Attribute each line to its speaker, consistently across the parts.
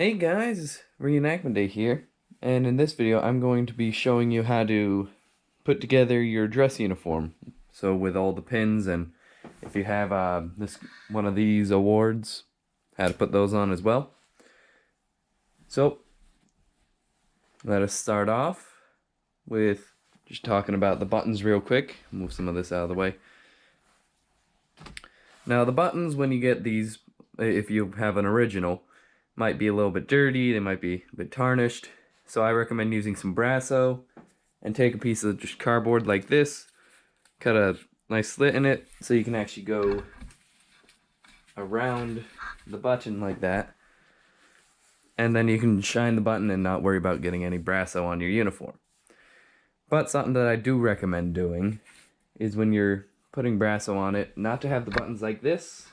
Speaker 1: Hey guys, reenactment day here, and in this video I'm going to be showing you how to put together your dress uniform. So with all the pins, and if you have this one of these awards, how to put those on as well. So let us start off with just talking about the buttons real quick. Move some of this out of the way. Now the buttons, when you get these, if you have an original, might be a little bit dirty, they might be a bit tarnished. So I recommend using some Brasso and take a piece of just cardboard like this, cut a nice slit in it so you can actually go around the button like that. And then you can shine the button and not worry about getting any Brasso on your uniform. But something that I do recommend doing is when you're putting Brasso on it, not to have the buttons like this,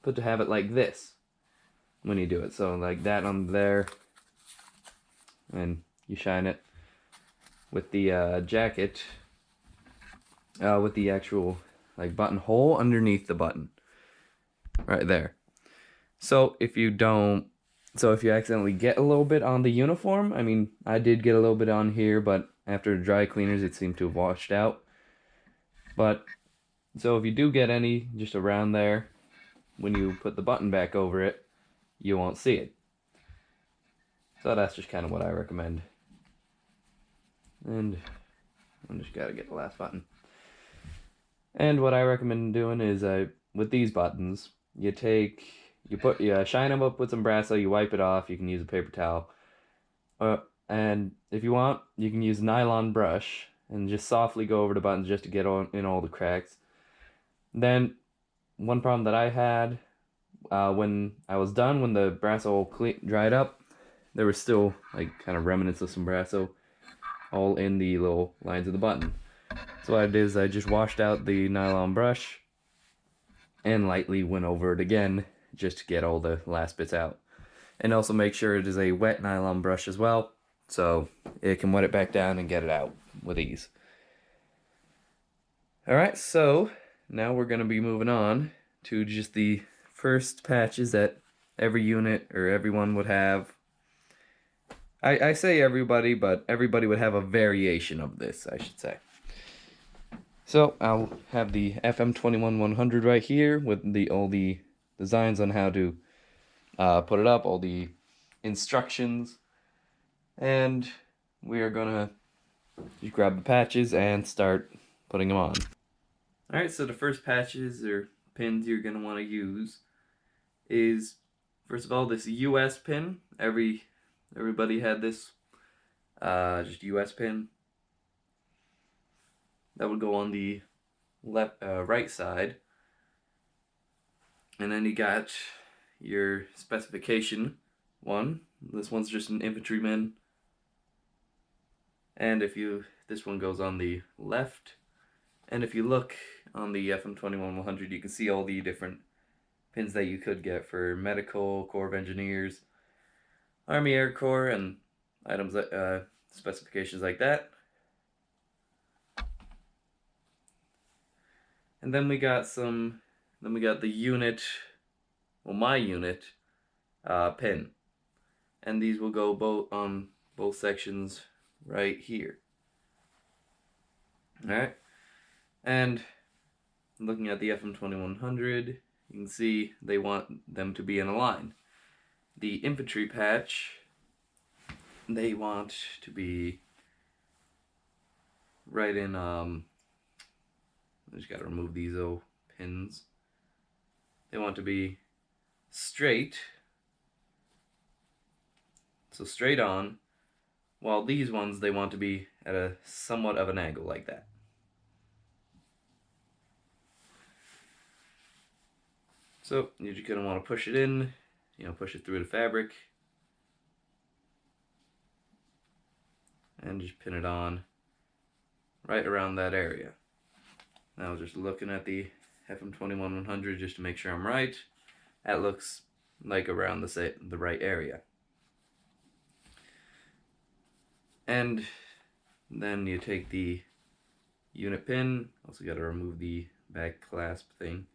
Speaker 1: but to have it like this when you do it. So like that on there, and you shine it with the jacket, with the actual like buttonhole underneath the button, right there. So if you accidentally get a little bit on the uniform, I mean, I did get a little bit on here, but after dry cleaners it seemed to have washed out. But so if you do get any just around there, when you put the button back over it, you won't see it. So that's just kind of what I recommend. And I just gotta get the last button. And what I recommend doing is, with these buttons, you shine them up with some Brasso, you wipe it off, you can use a paper towel. And if you want, you can use a nylon brush and just softly go over the buttons just to get in all the cracks. Then, one problem that I had, when I was done, when the Brasso dried up, there was still like kind of remnants of some Brasso all in the little lines of the button. So what I did is I just washed out the nylon brush and lightly went over it again just to get all the last bits out. And also make sure it is a wet nylon brush as well, so it can wet it back down and get it out with ease. Alright, so now we're going to be moving on to just the first patches that every unit or everyone would have. I say everybody, but everybody would have a variation of this, I should say. So I'll have the FM21-100 right here with all the designs on how to put it up, all the instructions, and we are gonna just grab the patches and start putting them on. Alright, so the first patches or pins you're gonna want to use is, first of all, this US pin. Everybody had this, just US pin. That would go on the right side. And then you got your specification one. This one's just an infantryman. And this one goes on the left. And if you look on the FM21-100, you can see all the different pins that you could get for medical, Corps of Engineers, Army Air Corps, and items, specifications like that. And then we got the unit, well, my unit pin. And these will go on both sections right here. Alright. And looking at the FM2100, you can see they want them to be in a line. The infantry patch, they want to be right in, I just gotta remove these little pins. They want to be straight, so straight on, while these ones, they want to be at a somewhat of an angle like that. So you're just gonna want to push it in, push it through the fabric, and just pin it on right around that area. Now just looking at the FM21-100 just to make sure I'm right. That looks like around the right area. And then you take the unit pin, also got to remove the back clasp thing,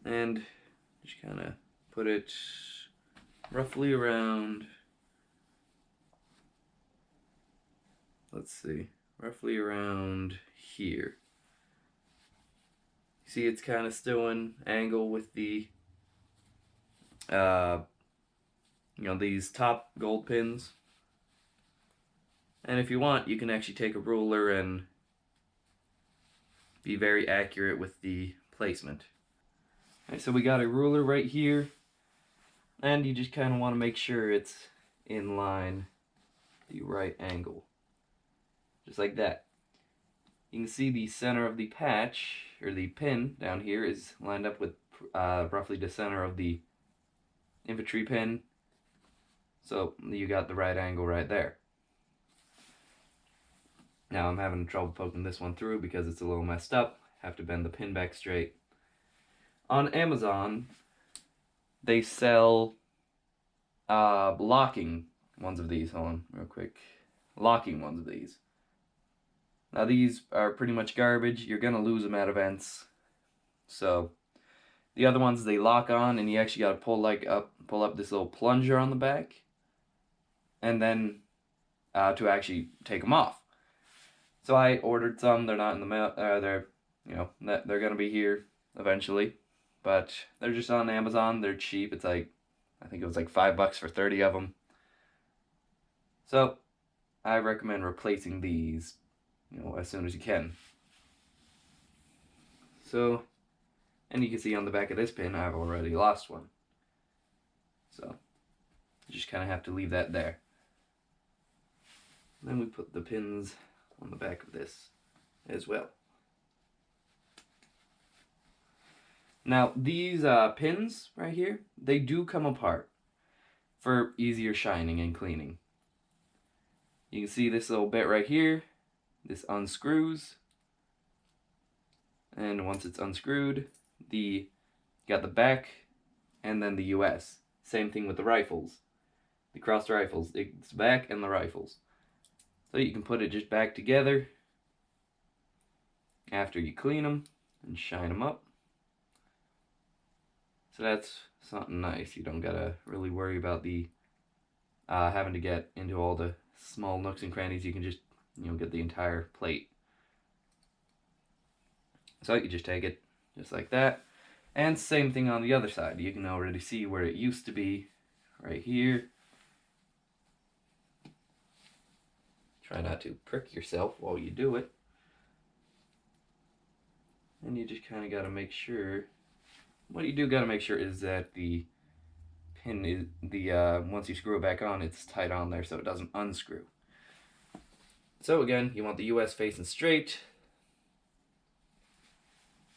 Speaker 1: and just kind of put it roughly around, let's see, roughly around here. See, it's kind of still an angle with the, uh, these top gold pins. And if you want, you can actually take a ruler and be very accurate with the placement. Alright, so we got a ruler right here, and you just kind of want to make sure it's in line, the right angle. Just like that. You can see the center of the patch, or the pin down here, is lined up with roughly the center of the infantry pin. So you got the right angle right there. Now I'm having trouble poking this one through because it's a little messed up. Have to bend the pin back straight. On Amazon, they sell locking ones of these. Hold on, real quick. Locking ones of these. Now these are pretty much garbage. You're gonna lose them at events. So the other ones they lock on, and you actually gotta pull up this little plunger on the back, and then to actually take them off. So I ordered some. They're not in the mail. They're gonna be here eventually, but they're just on Amazon. They're cheap. It's like, I think it was like $5 for 30 of them. So I recommend replacing these, as soon as you can. So, and you can see on the back of this pin, I've already lost one. So you just kind of have to leave that there. Then we put the pins on the back of this as well. Now these pins right here, they do come apart for easier shining and cleaning. You can see this little bit right here, this unscrews, and once it's unscrewed, you got the back and then the US. Same thing with the rifles, the crossed rifles, it's back and the rifles. So you can put it just back together after you clean them and shine them up. So that's something nice. You don't gotta really worry about the having to get into all the small nooks and crannies. You can just get the entire plate. So you just take it just like that. And same thing on the other side. You can already see where it used to be right here. Try not to prick yourself while you do it. And you just kind of got to make sure, what you do got to make sure is that the pin is, once you screw it back on, it's tight on there so it doesn't unscrew. So again, you want the US facing straight,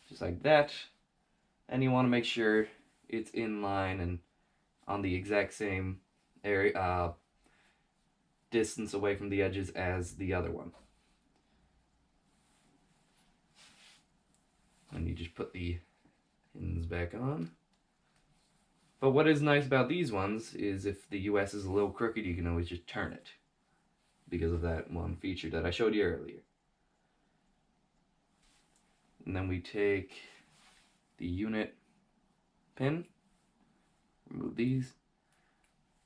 Speaker 1: just like that. And you want to make sure it's in line and on the exact same area, distance away from the edges as the other one. And you just put the pins back on. But what is nice about these ones is if the US is a little crooked, you can always just turn it, because of that one feature that I showed you earlier. And then we take the unit pin, remove these,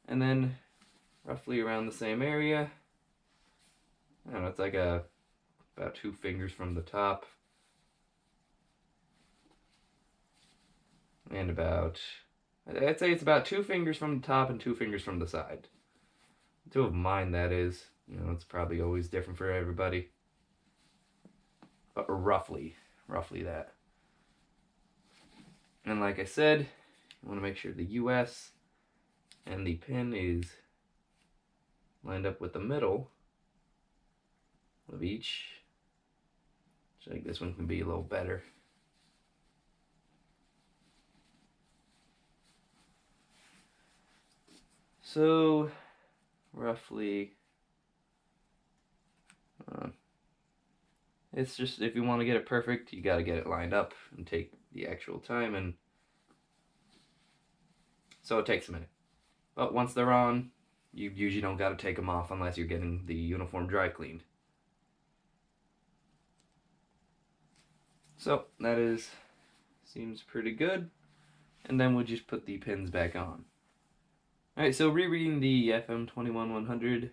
Speaker 1: and then roughly around the same area, I don't know, it's like about 2 fingers from the top, and I'd say it's about 2 fingers from the top and 2 fingers from the side. 2 of mine, that is. It's probably always different for everybody. But roughly that. And like I said, you want to make sure the US and the pin is lined up with the middle of each. So I think this one can be a little better. So roughly, it's just, if you want to get it perfect, you got to get it lined up and take the actual time, and so it takes a minute. But once they're on, you usually don't got to take them off unless you're getting the uniform dry cleaned. So that seems pretty good. And then we'll just put the pins back on. Alright, so rereading the FM 21-100,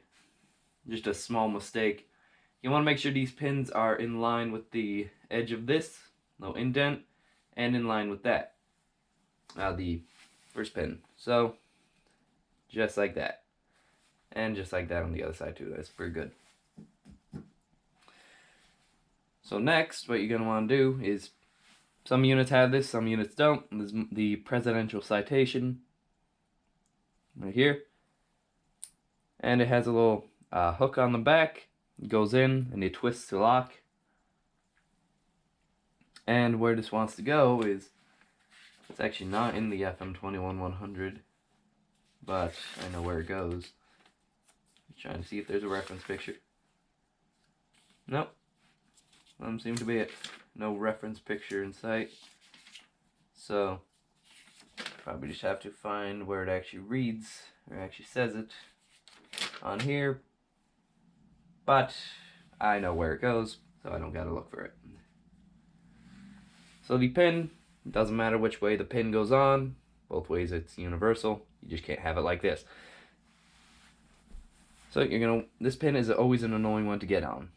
Speaker 1: just a small mistake. You want to make sure these pins are in line with the edge of this, no indent, and in line with that, the first pin. So, just like that. And just like that on the other side too, that's pretty good. So next, what you're going to want to do is, some units have this, some units don't. This is the presidential citation, right here. And it has a little hook on the back. It goes in and it twists to lock. And where this wants to go is, it's actually not in the FM 21-100, but I know where it goes. I'm trying to see if there's a reference picture. Nope. Doesn't seem to be it. No reference picture in sight. So, probably just have to find where it actually reads, or actually says it on here. But I know where it goes, so I don't gotta look for it. So the pin, doesn't matter which way the pin goes on. Both ways it's universal. You just can't have it like this. So this pin is always an annoying one to get on.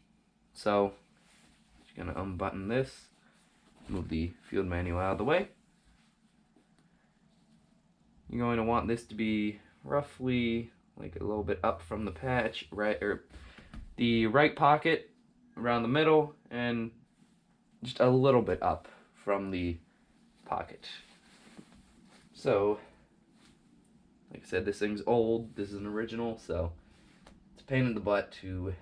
Speaker 1: So, you're gonna unbutton this, move the field manual out of the way. You're going to want this to be roughly like a little bit up from the patch, right, or the right pocket around the middle, and just a little bit up from the pocket. So, like I said, this thing's old, this is an original, so it's a pain in the butt to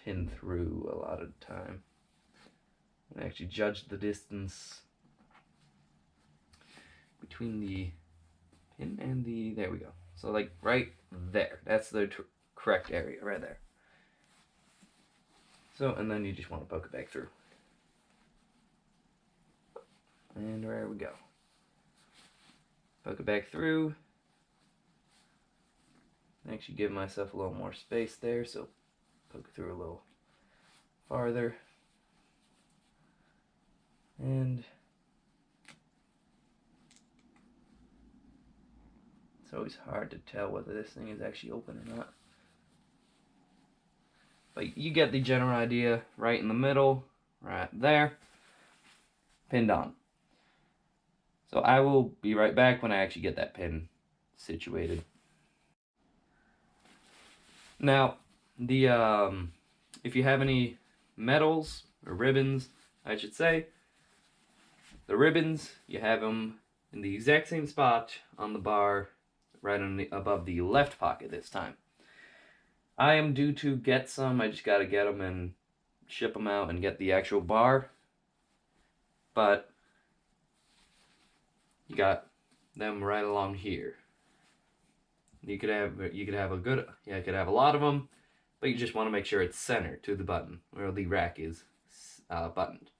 Speaker 1: pin through a lot of the time. I actually judged the distance between the pin and the, there we go. So like right there, that's the correct area, right there. So, and then you just want to poke it back through. And there we go. Poke it back through. Actually give myself a little more space there, so poke it through a little farther. And it's always hard to tell whether this thing is actually open or not. But you get the general idea, right in the middle, right there, pinned on. So I will be right back when I actually get that pin situated. Now, if you have any medals or ribbons, I should say, the ribbons, you have them in the exact same spot on the bar, right above the left pocket this time. I am due to get some. I just got to get them and ship them out and get the actual bar. But you got them right along here. You could have a lot of them, but you just want to make sure it's centered to the button, where the rack is buttoned,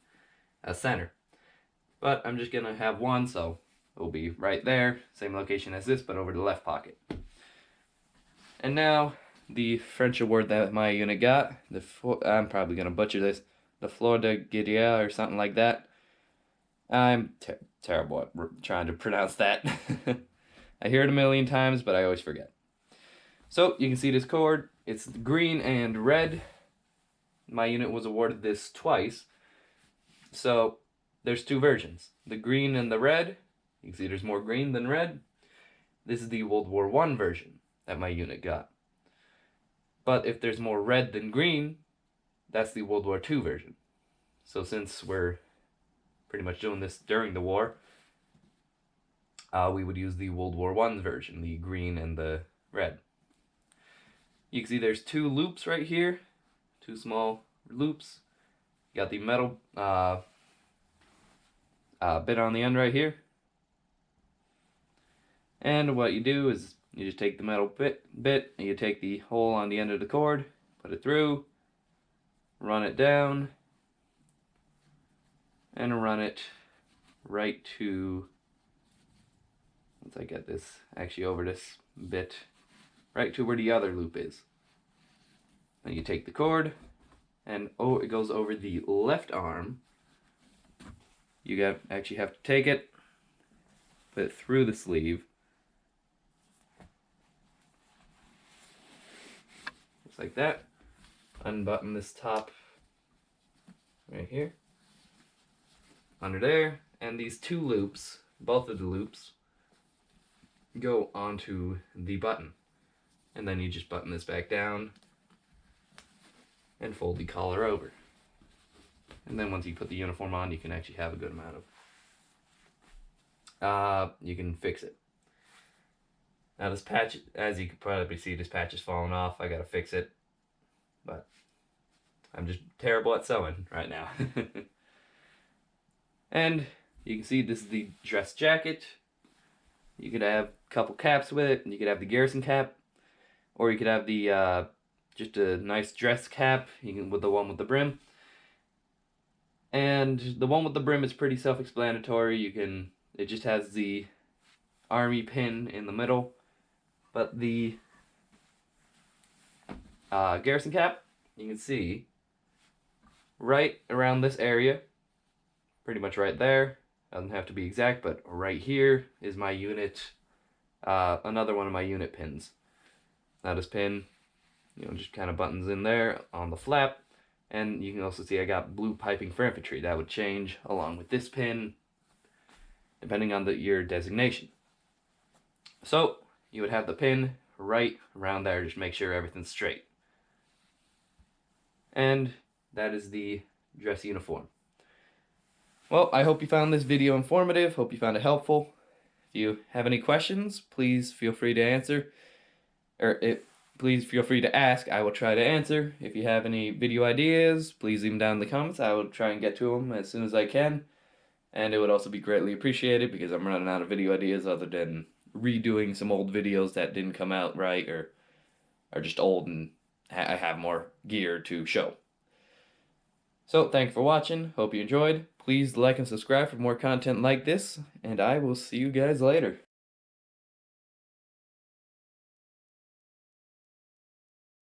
Speaker 1: center. But I'm just gonna have one, so it'll be right there, same location as this, but over the left pocket. And now the French award that my unit got, I'm probably gonna butcher this, the Fleur de Guerre or something like that. I'm terrible at trying to pronounce that. I hear it a million times, but I always forget. So, you can see this cord. It's green and red. My unit was awarded this twice. So, there's two versions. The green and the red. You can see there's more green than red. This is the World War I version that my unit got. But if there's more red than green, that's the World War II version. So, since we're pretty much doing this during the war, we would use the World War I version, the green and the red. You can see there's two loops right here, two small loops. You got the metal bit on the end right here. And what you do is you just take the metal bit and you take the hole on the end of the cord, put it through, run it down, and run it right to, once I get this actually over this bit, right to where the other loop is. Then you take the cord, and it goes over the left arm. You actually have to take it, put it through the sleeve, just like that. Unbutton this top right here, under there, and these two loops, both of the loops, go onto the button. And then you just button this back down and fold the collar over. And then once you put the uniform on, you can actually have a good amount of, you can fix it. Now this patch, as you can probably see, this patch is falling off. I gotta fix it, but I'm just terrible at sewing right now. And you can see this is the dress jacket. You could have a couple caps with it. You could have the garrison cap, or you could have the just a nice dress cap. You can with the one with the brim. And the one with the brim is pretty self-explanatory. It just has the army pin in the middle, but the garrison cap, you can see right around this area, pretty much right there. Doesn't have to be exact, but right here is my unit, another one of my unit pins. Now this pin, just kind of buttons in there on the flap. And you can also see I got blue piping for infantry. That would change along with this pin, depending on your designation. So you would have the pin right around there. Just make sure everything's straight. And that is the dress uniform. Well, I hope you found this video informative. Hope you found it helpful. If you have any questions, please feel free to answer. Please feel free to ask. I will try to answer. If you have any video ideas, please leave them down in the comments. I will try and get to them as soon as I can. And it would also be greatly appreciated because I'm running out of video ideas other than redoing some old videos that didn't come out right or are just old and I have more gear to show. So, thanks for watching. Hope you enjoyed. Please like and subscribe for more content like this, and I will see you guys later.